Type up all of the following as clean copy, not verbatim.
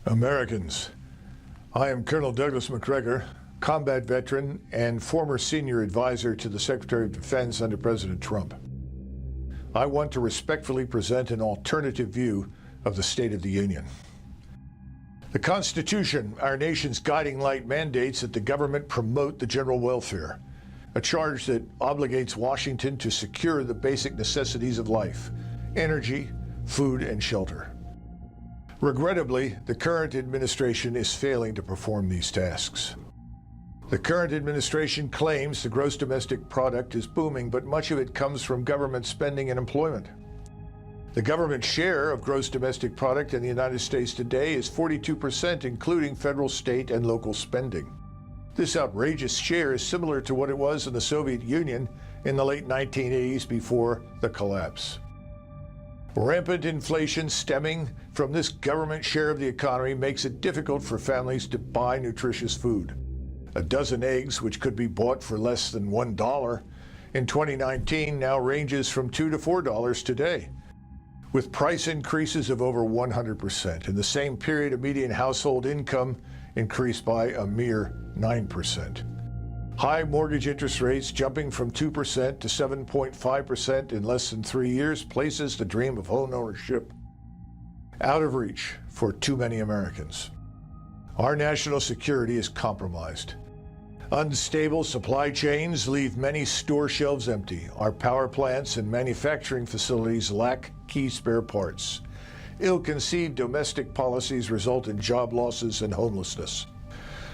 Americans, I am Colonel Douglas Macgregor, combat veteran and former senior advisor to the Secretary of Defense under President Trump. I want to respectfully present an alternative view of the State of the Union. The Constitution, our nation's guiding light, mandates that the government promote the general welfare, a charge that obligates Washington to secure the basic necessities of life: energy, food, and shelter. Regrettably, the current administration is failing to perform these tasks. The current administration claims the gross domestic product is booming, but much of it comes from government spending and employment. The government share of gross domestic product in the United States today is 42%, including federal, state, and local spending. This outrageous share is similar to what it was in the Soviet Union in the late 1980s before the collapse. Rampant inflation stemming from this government share of the economy makes it difficult for families to buy nutritious food. A dozen eggs, which could be bought for less than $1 in 2019, now ranges from $2 to $4 today, with price increases of over 100%. In the same period, a median household income increased by a mere 9%. High mortgage interest rates, jumping from 2% to 7.5% in less than 3 years, places the dream of home ownership out of reach for too many Americans. Our national security is compromised. Unstable supply chains leave many store shelves empty. Our power plants and manufacturing facilities lack key spare parts. Ill-conceived domestic policies result in job losses and homelessness.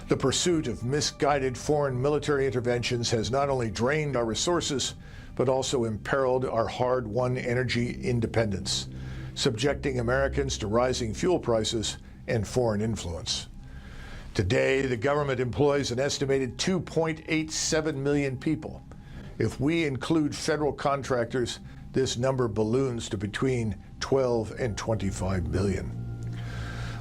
The pursuit of misguided foreign military interventions has not only drained our resources, but also imperiled our hard-won energy independence, subjecting Americans to rising fuel prices and foreign influence. Today, the government employs an estimated 2.87 million people. If we include federal contractors, this number balloons to between 12 and 25 million.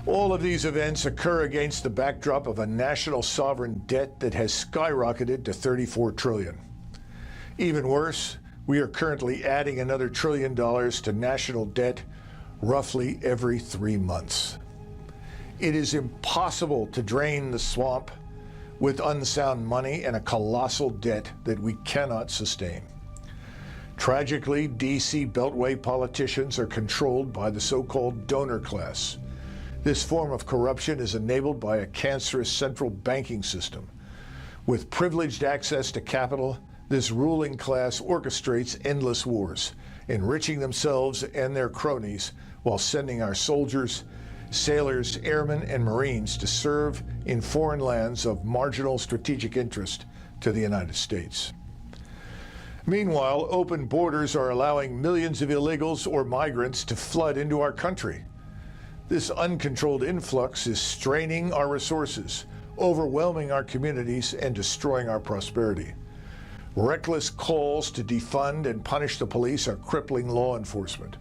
All of these events occur against the backdrop of a national sovereign debt that has skyrocketed to $34 trillion. Even worse, we are currently adding another $1 trillion to national debt roughly every 3 months. It is impossible to drain the swamp with unsound money and a colossal debt that we cannot sustain. Tragically, D.C. Beltway politicians are controlled by the so-called donor class. This form of corruption is enabled by a cancerous central banking system. With privileged access to capital, this ruling class orchestrates endless wars, enriching themselves and their cronies while sending our soldiers, sailors, airmen, and Marines to serve in foreign lands of marginal strategic interest to the United States. Meanwhile, open borders are allowing millions of illegals or migrants to flood into our country. This uncontrolled influx is straining our resources, overwhelming our communities, and destroying our prosperity. Reckless calls to defund and punish the police are crippling law enforcement.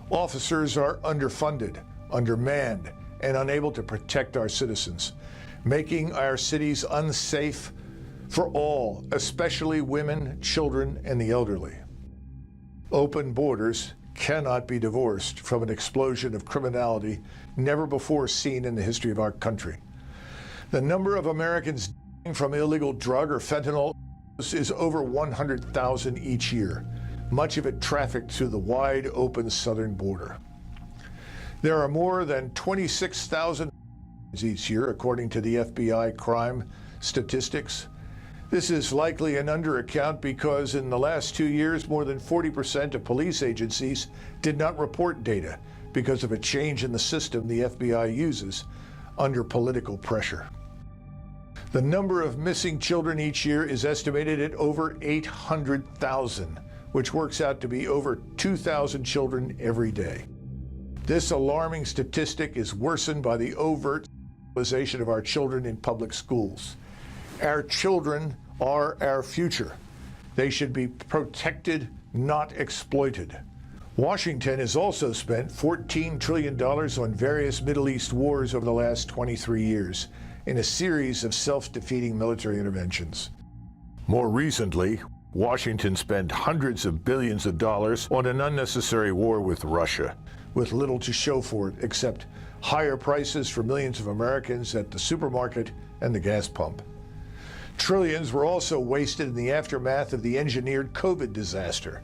Officers are underfunded, undermanned, and unable to protect our citizens, making our cities unsafe for all, especially women, children, and the elderly. Open borders cannot be divorced from an explosion of criminality never before seen in the history of our country. The number of Americans dying from illegal drug or fentanyl is over 100,000 each year, much of it trafficked through the wide open southern border. There are more than 26,000 each year, according to the FBI crime statistics. This is likely an underaccount because in the last 2 years, more than 40% of police agencies did not report data because of a change in the system the FBI uses under political pressure. The number of missing children each year is estimated at over 800,000, which works out to be over 2,000 children every day. This alarming statistic is worsened by the overt sexualization of our children in public schools. Our children are our future. They should be protected, not exploited. Washington has also spent $14 trillion on various Middle East wars over the last 23 years in a series of self-defeating military interventions. More recently, Washington spent hundreds of billions of dollars on an unnecessary war with Russia, with little to show for it except higher prices for millions of Americans at the supermarket and the gas pump. Trillions were also wasted in the aftermath of the engineered COVID disaster,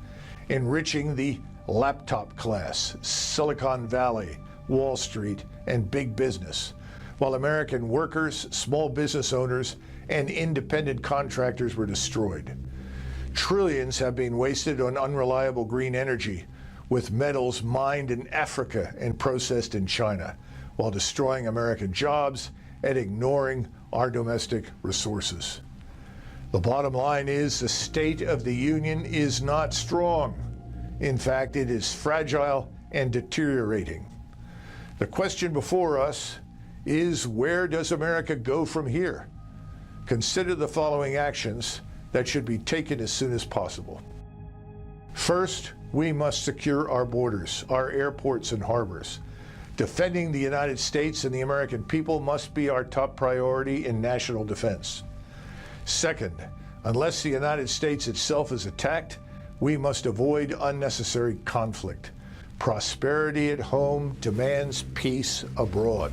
enriching the laptop class, Silicon Valley, Wall Street, and big business, while American workers, small business owners, and independent contractors were destroyed. Trillions have been wasted on unreliable green energy, with metals mined in Africa and processed in China, while destroying American jobs and ignoring our domestic resources. The bottom line is the state of the union is not strong. In fact, it is fragile and deteriorating. The question before us is, where does America go from here? Consider the following actions that should be taken as soon as possible. First, we must secure our borders, our airports and harbors. Defending the United States and the American people must be our top priority in national defense. Second, unless the United States itself is attacked, we must avoid unnecessary conflict. Prosperity at home demands peace abroad.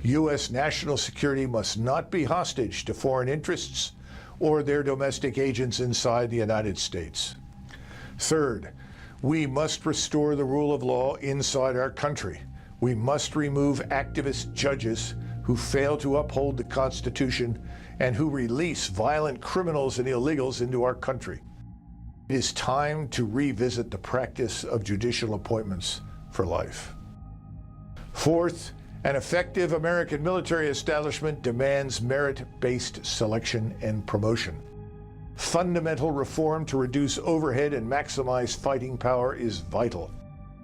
U.S. national security must not be hostage to foreign interests or their domestic agents inside the United States. Third, we must restore the rule of law inside our country. We must remove activist judges who fail to uphold the Constitution and who release violent criminals and illegals into our country. It is time to revisit the practice of judicial appointments for life. Fourth, an effective American military establishment demands merit-based selection and promotion. Fundamental reform to reduce overhead and maximize fighting power is vital.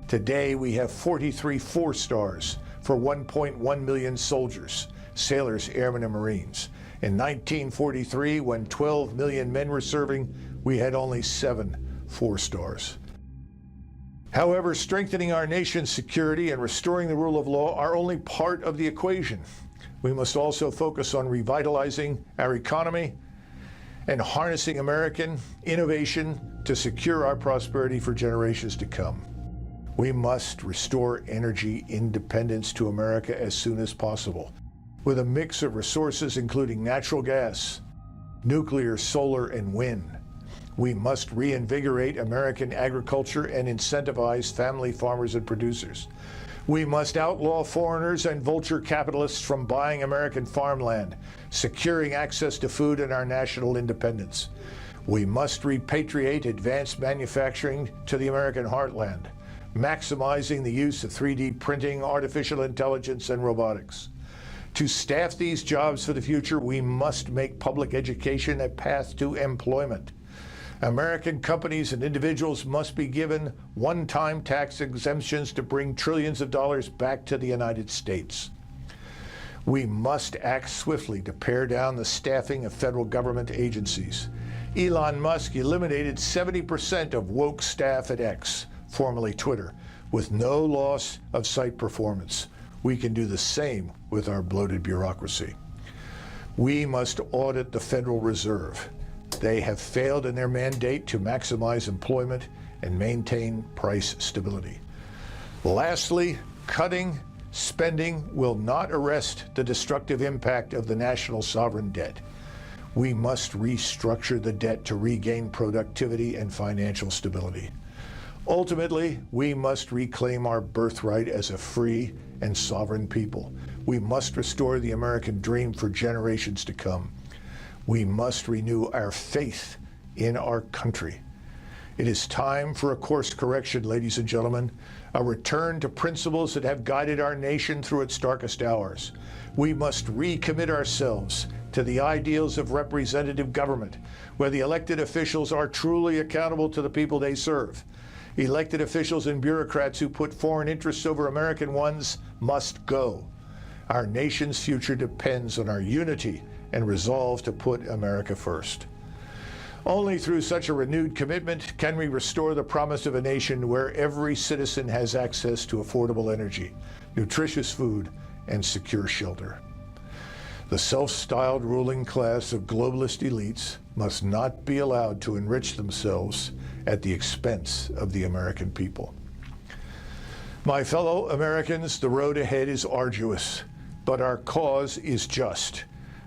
Today, we have 43 4-stars for 1.1 million soldiers, sailors, airmen, and Marines. In 1943, when 12 million men were serving, we had only 7 4-stars. However, strengthening our nation's security and restoring the rule of law are only part of the equation. We must also focus on revitalizing our economy and harnessing American innovation to secure our prosperity for generations to come. We must restore energy independence to America as soon as possible, with a mix of resources including natural gas, nuclear, solar, and wind. We must reinvigorate American agriculture and incentivize family farmers and producers. We must outlaw foreigners and vulture capitalists from buying American farmland, securing access to food and our national independence. We must repatriate advanced manufacturing to the American heartland, maximizing the use of 3D printing, artificial intelligence, and robotics. To staff these jobs for the future, we must make public education a path to employment. American companies and individuals must be given one-time tax exemptions to bring trillions of dollars back to the United States. We must act swiftly to pare down the staffing of federal government agencies. Elon Musk eliminated 70% of woke staff at X, formerly Twitter, with no loss of site performance. We can do the same with our bloated bureaucracy. We must audit the Federal Reserve. They have failed in their mandate to maximize employment and maintain price stability. Lastly, cutting spending will not arrest the destructive impact of the national sovereign debt. We must restructure the debt to regain productivity and financial stability. Ultimately, we must reclaim our birthright as a free and sovereign people. We must restore the American dream for generations to come. We must renew our faith in our country. It is time for a course correction, ladies and gentlemen, a return to principles that have guided our nation through its darkest hours. We must recommit ourselves to the ideals of representative government, where the elected officials are truly accountable to the people they serve. Elected officials and bureaucrats who put foreign interests over American ones must go. Our nation's future depends on our unity and resolve to put America first. Only through such a renewed commitment can we restore the promise of a nation where every citizen has access to affordable energy, nutritious food, and secure shelter. The self-styled ruling class of globalist elites must not be allowed to enrich themselves at the expense of the American people. My fellow Americans, the road ahead is arduous, but our cause is just.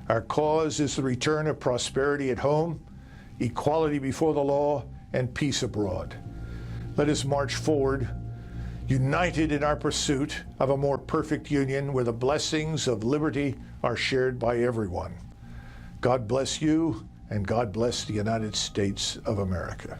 Our cause is the return of prosperity at home, equality before the law, and peace abroad. Let us march forward, united in our pursuit of a more perfect union where the blessings of liberty are shared by everyone. God bless you, and God bless the United States of America.